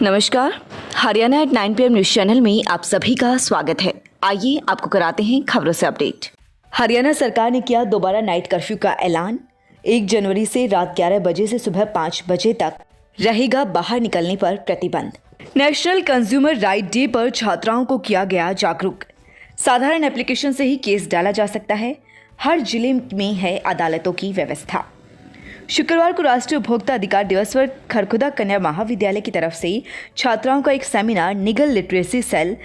नमस्कार, Haryana at 9 PM news channel में आप सभी का स्वागत है। आइए आपको कराते हैं खबरों से अपडेट। हरियाणा सरकार ने किया दोबारा नाइट कर्फ्यू का ऐलान। 1 जनवरी से रात 11 बजे से सुबह 5 बजे तक रहेगा बाहर निकलने पर प्रतिबंध। नेशनल कंज्यूमर राइट डे पर छात्राओं को किया गया जागरूक। साधारण एप्लीकेशन से ही केस डाला जा सकता है। हर जिले में है अदालतों की व्यवस्था। शुक्रवार को राष्ट्रीय उपभोक्ता अधिकार दिवस पर खरखुदा कन्या महाविद्यालय की तरफ से छात्राओं का एक seminar legal literacy cell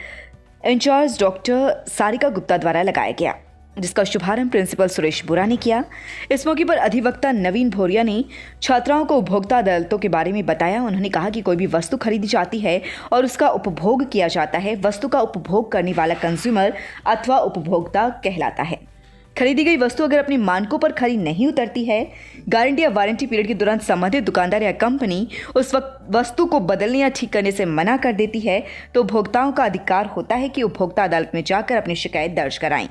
in-charge doctor Sarika Gupta द्वारा लगाया गया, जिसका शुभारंभ प्रिंसिपल सुरेश बुरा ने किया। इस मौके पर अधिवक्ता नवीन भोरिया ने छात्राओं को उपभोक्ता अदालतों के बारे में बताया। उन्होंने कहा कि कोई भी वस्तु खरीदी जाती है और उसका उपभोग किया जाता है, वस्तु का उपभोग करने वाला कंज्यूमर अथवा उपभोक्ता कहलाता है। खरीदी गई वस्तु अगर अपने मानकों पर खरी नहीं उतरती है, गारंटी या वारंटी पीरियड के दौरान संबंधित दुकानदार या कंपनी उस वस्तु को बदलने या ठीक करने से मना कर देती है, तो उपभोक्ताओं का अधिकार होता है कि उपभोक्ता अदालत में जाकर अपनी शिकायत दर्ज कराएं।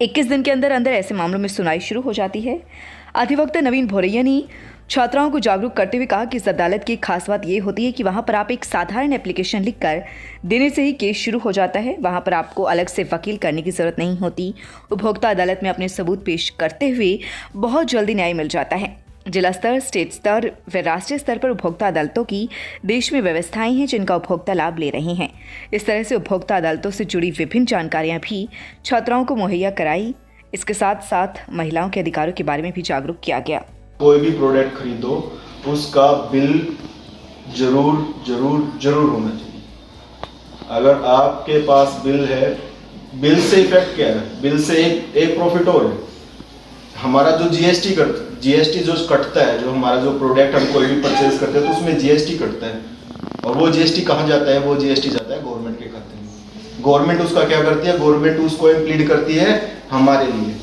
21 दिन के अंदर अंदर ऐसे मामलों में सुनवाई शुरू हो जाती है। अधिवक्ता नवीन भोरैया ने छात्राओं को जागरूक करते हुए कहा कि इस अदालत की खास बात यह होती है कि वहां पर आप एक साधारण एप्लीकेशन लिखकर देने से ही केस शुरू हो जाता है। वहां पर आपको अलग से वकील करने की जरूरत नहीं होती। उपभोक्ता अदालत में अपने सबूत पेश करते हुए बहुत जल्दी न्याय मिल जाता है। जिला स्तर, स्टेट स्तर व राष्ट्रीय स्तर पर उपभोक्ता अदालतों की देश में व्यवस्थाएं हैं जिनका उपभोक्ता लाभ ले रहे हैं। इस तरह से उपभोक्ता अदालतों से जुड़ी विभिन्न जानकारियां भी छात्राओं को मुहैया कराई। इसके साथ साथ महिलाओं के अधिकारों के बारे में भी जागरूक किया गया। कोई भी प्रोडक्ट खरीदो उसका बिल जरूर जरूर जरूर होना चाहिए। अगर आपके पास बिल है, बिल से इफेक्ट क्या है? बिल से एक प्रॉफिट और है। हमारा जो जीएसटी जो कटता है, जो हमारा जो प्रोडक्ट हम कोई भी परचेज करते हैं तो उसमें जीएसटी कटता है, और वो जीएसटी कहाँ जाता है? वो जीएसटी जाता है गवर्नमेंट के खाते में। गवर्नमेंट उसका क्या करती है? गवर्नमेंट उसको इम्प्लीड करती है हमारे लिए।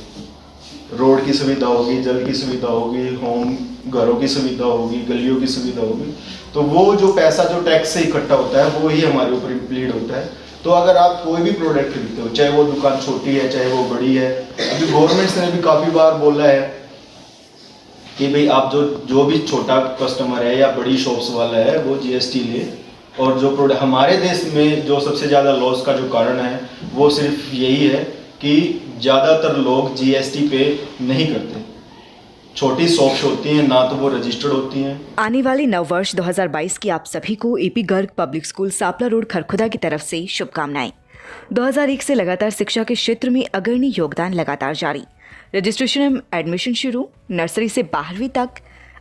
रोड की सुविधा होगी, जल की सुविधा होगी, होम घरों की सुविधा होगी, गलियों की सुविधा होगी, तो वो जो पैसा जो टैक्स से इकट्ठा होता है वो ही हमारे ऊपर इम्प्लीड होता है। तो अगर आप कोई भी प्रोडक्ट खरीदते हो, चाहे वो दुकान छोटी है चाहे वो बड़ी है, अभी गवर्नमेंट ने भी काफ़ी बार बोला है कि भाई आप जो भी छोटा कस्टमर है या बड़ी शॉप्स वाला है वो जीएसटी ले। और जो प्रोडक्ट हमारे देश में जो सबसे ज़्यादा लॉस का जो कारण है वो सिर्फ यही है कि ज़्यादातर लोग जीएसटी पे नहीं करते। छोटी शॉप्स होती हैं ना, तो वो रजिस्टर्ड होती हैं। आने वाले नव वर्ष 2022 की आप सभी को AP Garg public school Sapla road Kharkhoda की तरफ से शुभकामनाएं। 2001 से लगातार शिक्षा के क्षेत्र में अग्रणी योगदान लगातार जारी। रजिस्ट्रेशन एवं एडमिशन शुरू। नर्सरी से 12वीं तक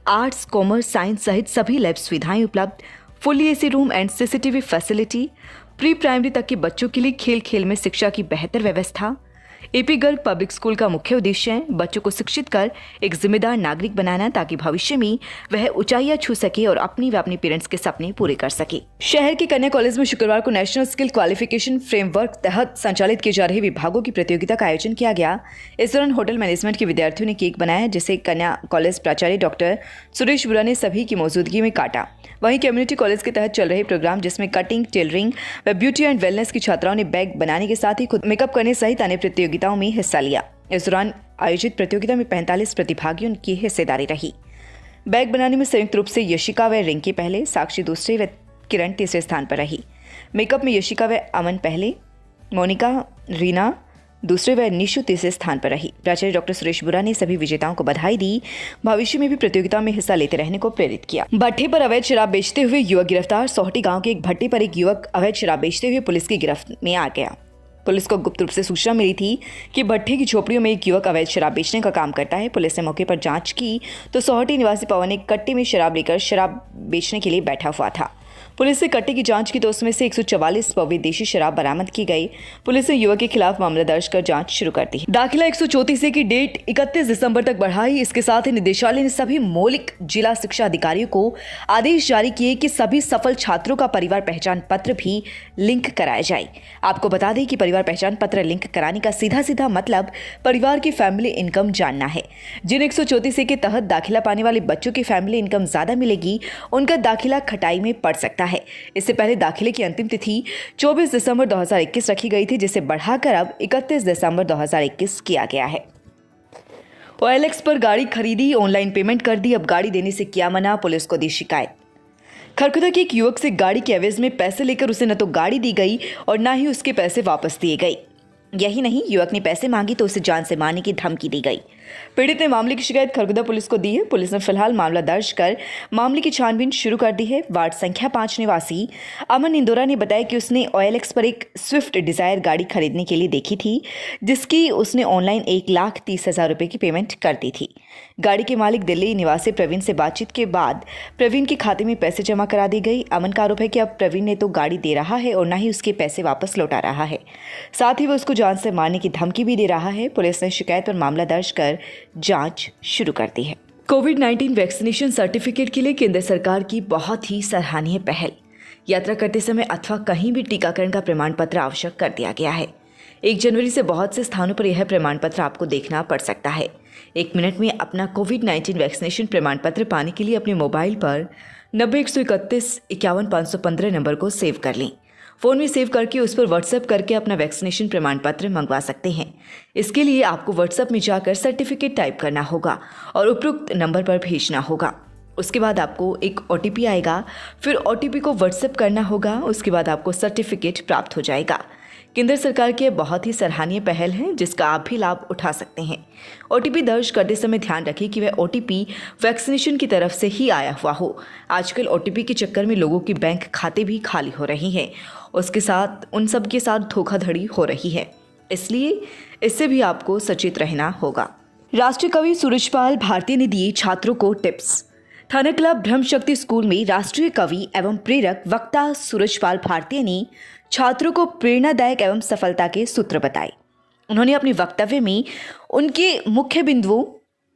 आर्ट्स, कॉमर्स, साइंस सहित सभी लैब सुविधाएं उपलब्ध। Fully AC room and CCTV facility. Pre primary तक के बच्चों के लिए खेल खेल में शिक्षा की बेहतर व्यवस्था। एपी गर्ग पब्लिक स्कूल का मुख्य उद्देश्य है बच्चों को शिक्षित कर एक जिम्मेदार नागरिक बनाना, ताकि भविष्य में वह ऊंचाइयां छू सके और अपनी व अपने पेरेंट्स के सपने पूरे कर सके। शहर के कन्या कॉलेज में शुक्रवार को नेशनल स्किल क्वालिफिकेशन फ्रेमवर्क तहत संचालित किए जा रहे विभागों की प्रतियोगिता का आयोजन किया गया। इस दौरान होटल मैनेजमेंट के विद्यार्थियों ने केक बनाया, जिसे कन्या कॉलेज प्राचार्य डॉक्टर सुरेश बुरा ने सभी की मौजूदगी में काटा। वहीं कम्युनिटी कॉलेज के तहत चल रहे प्रोग्राम जिसमें कटिंग, टेलरिंग व ब्यूटी एंड वेलनेस की छात्राओं ने बैग बनाने के साथ ही खुद मेकअप करने सहित अन्य प्रतियोगिताओं में हिस्सा लिया। इस दौरान आयोजित प्रतियोगिता में 45 प्रतिभागियों की हिस्सेदारी रही। बैग बनाने में संयुक्त रूप से यशिका व रिंकी पहले, साक्षी दूसरे व किरण तीसरे स्थान पर रही। मेकअप में यशिका व अमन पहले, मोनिका, रीना दूसरे व निशु तीसरे स्थान पर रही। प्राचार्य डॉक्टर सुरेश बुरा ने सभी विजेताओं को बधाई दी। भविष्य में भी प्रतियोगिता में हिस्सा लेते रहने को प्रेरित किया। भट्टे पर अवैध शराब बेचते हुए युवक गिरफ्तार। सोहटी गांव के एक भट्टे पर एक युवक अवैध शराब बेचते हुए पुलिस की गिरफ्त में आ गया। पुलिस को गुप्त रूप से सूचना मिली थी कि भट्टे की झोपड़ियों में एक युवक अवैध शराब बेचने का काम करता है। पुलिस ने मौके पर जांच की तो सोहटी निवासी पवन एक कट्टे में शराब लेकर शराब बेचने के लिए बैठा हुआ था। पुलिस ने कट्टे की जांच की तो उसमें से 144 पौवे देशी शराब बरामद की गई। पुलिस ने युवक के खिलाफ मामला दर्ज कर जांच शुरू कर दी। दाखिला 134 की डेट 31 दिसंबर तक बढ़ाई। इसके साथ ही निदेशालय ने सभी मौलिक जिला शिक्षा अधिकारियों को आदेश जारी किए कि सभी सफल छात्रों का परिवार पहचान पत्र भी लिंक कराया जाए। आपको बता दें कि परिवार पहचान पत्र लिंक कराने का सीधा सीधा मतलब परिवार की फैमिली इनकम जानना है। जिन 134 के तहत दाखिला पाने वाले बच्चों की फैमिली इनकम ज्यादा मिलेगी, उनका दाखिला खटाई में पड़ सकता है। इससे पहले दाखिले की अंतिम तिथि 24 दिसंबर 2021 रखी गई थी, जिसे बढ़ाकर अब 31 दिसंबर 2021 किया गया है। OLX पर गाड़ी खरीदी, ऑनलाइन पेमेंट कर दी, अब गाड़ी देने से किया मना, पुलिस को दी शिकायत। खरखुदा के एक युवक से गाड़ी के एवज में पैसे लेकर उसे न तो गाड़ी दी गई और न ही उसके पैसे वापस दिए गए। यही नहीं, युवक ने पैसे मांगी तो उसे जान से मारने की धमकी दी गई। पीड़ित ने मामले की शिकायत खरखुदा पुलिस को दी है। पुलिस ने फिलहाल मामला दर्ज कर मामले की छानबीन शुरू कर दी है। वार्ड संख्या 5 निवासी अमन इंदौरा ने बताया कि उसने OLX पर एक स्विफ्ट डिजायर गाड़ी खरीदने के लिए देखी थी, जिसकी उसने ऑनलाइन 1,30,000 रुपए की पेमेंट कर दी थी। गाड़ी के मालिक दिल्ली निवासी प्रवीण से बातचीत के बाद प्रवीण के खाते में पैसे जमा करा दी गई। अमन का आरोप है कि अब प्रवीण ने तो गाड़ी दे रहा है और न ही उसके पैसे वापस लौटा रहा है, साथ ही वो उसको जान से मारने की धमकी भी दे रहा है। पुलिस ने शिकायत पर मामला दर्ज कर जांच शुरू कर दी है। कोविड-19 वैक्सीनेशन सर्टिफिकेट के लिए केंद्र सरकार की बहुत ही सराहनीय पहल। यात्रा करते समय अथवा कहीं भी टीकाकरण का प्रमाण पत्र आवश्यक कर दिया गया है। 1 जनवरी से बहुत से स्थानों पर यह प्रमाण पत्र आपको देखना पड़ सकता है। 1 मिनट में अपना कोविड-19 वैक्सीनेशन प्रमाण पत्र पाने के लिए अपने मोबाइल पर 90-131 51 515 नंबर को सेव कर लें। फ़ोन में सेव करके उस पर व्हाट्सएप करके अपना वैक्सीनेशन प्रमाण पत्र मंगवा सकते हैं। इसके लिए आपको व्हाट्सएप में जाकर सर्टिफिकेट टाइप करना होगा और उपरोक्त नंबर पर भेजना होगा। उसके बाद आपको एक OTP आएगा, फिर OTP को व्हाट्सएप करना होगा। उसके बाद आपको सर्टिफिकेट प्राप्त हो जाएगा। केंद्र सरकार की बहुत ही सराहनीय पहल है, जिसका आप भी लाभ उठा सकते हैं। OTP दर्ज करते समय ध्यान रखें कि वह OTP वैक्सीनेशन की तरफ से ही आया हुआ हो। आजकल OTP के चक्कर में लोगों के बैंक खाते भी खाली हो रही हैं। उसके साथ उन सब के साथ धोखाधड़ी हो रही है, इसलिए इससे भी आपको सचेत रहना होगा। राष्ट्रीय कवि सूरजपाल भारती ने दिए छात्रों को टिप्स। थाना क्लब ब्रह्मशक्ति स्कूल में राष्ट्रीय कवि एवं प्रेरक वक्ता सूरजपाल भारती ने छात्रों को प्रेरणादायक एवं सफलता के सूत्र बताए। उन्होंने अपने वक्तव्य में उनके मुख्य बिंदुओं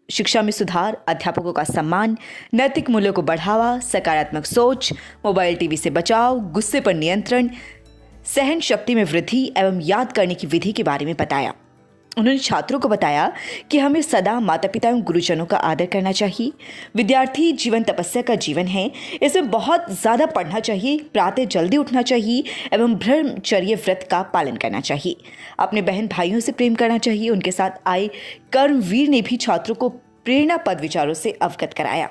शिक्षा में सुधार, अध्यापकों का सम्मान, नैतिक मूल्यों को बढ़ावा, सकारात्मक सोच, मोबाइल टीवी से बचाव, गुस्से पर नियंत्रण, सहन शक्ति में वृद्धि एवं याद करने की विधि के बारे में बताया। उन्होंने छात्रों को बताया कि हमें सदा माता पिता एवं गुरुजनों का आदर करना चाहिए। विद्यार्थी जीवन तपस्या का जीवन है, इसमें बहुत ज़्यादा पढ़ना चाहिए, प्रातः जल्दी उठना चाहिए एवं ब्रह्मचर्य व्रत का पालन करना चाहिए। अपने बहन भाइयों से प्रेम करना चाहिए। उनके साथ आए कर्मवीर ने भी छात्रों को प्रेरणापद विचारों से अवगत कराया।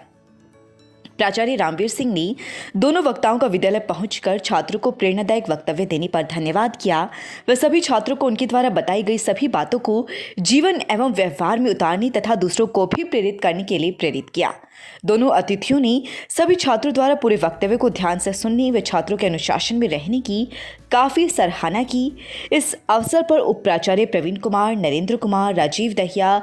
प्राचार्य रामवीर सिंह ने दोनों वक्ताओं का विद्यालय पहुंचकर छात्रों को प्रेरणादायक वक्तव्य देने पर धन्यवाद किया। वह सभी छात्रों को उनके द्वारा बताई गई सभी बातों को जीवन एवं व्यवहार में उतारने तथा दूसरों को भी प्रेरित करने के लिए प्रेरित किया। दोनों अतिथियों ने सभी छात्रों द्वारा पूरे वक्तव्य को ध्यान से सुनने व छात्रों के अनुशासन में रहने की काफ़ी सराहना की। इस अवसर पर उप प्राचार्य प्रवीण कुमार, नरेंद्र कुमार, राजीव दहिया,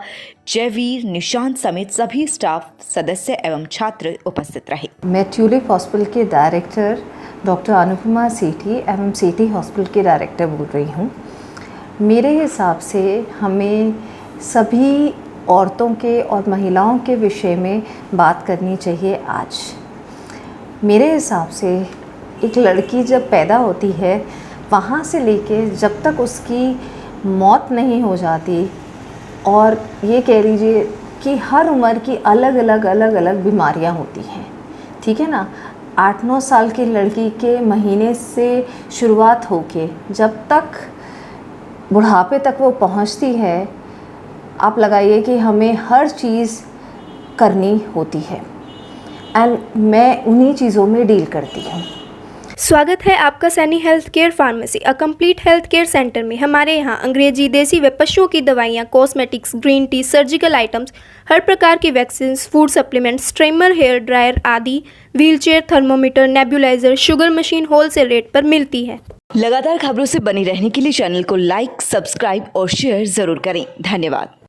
जयवीर, निशांत समेत सभी स्टाफ सदस्य एवं छात्र उपस्थित रहे। मैं ट्यूलिप हॉस्पिटल के डायरेक्टर डॉक्टर अनुपमा सेठी एवं सेठी हॉस्पिटल के डायरेक्टर बोल रही हूँ। मेरे हिसाब से हमें सभी औरतों के और महिलाओं के विषय में बात करनी चाहिए आज। मेरे हिसाब से एक लड़की जब पैदा होती है, वहाँ से लेके जब तक उसकी मौत नहीं हो जाती, और ये कह लीजिए कि हर उम्र की अलग अलग बीमारियाँ होती हैं, ठीक है ना। 8-9 साल की लड़की के महीने से शुरुआत होके जब तक बुढ़ापे तक वो पहुंचती है, आप लगाइए कि हमें हर चीज़ करनी होती है, एंड मैं उन्हीं चीज़ों में डील करती हूँ। स्वागत है आपका Saini health care pharmacy, a complete health care centre में। हमारे यहाँ अंग्रेजी, देसी व पशुओं की दवाइयाँ, cosmetics, green tea, surgical items, हर प्रकार की vaccine, food supplements, trimmer, hair dryer आदि, wheelchair, thermometer, nebuliser, sugar machine wholesale rate पर मिलती है। लगातार खबरों से बने रहने के लिए चैनल को लाइक, सब्सक्राइब और शेयर जरूर करें। धन्यवाद।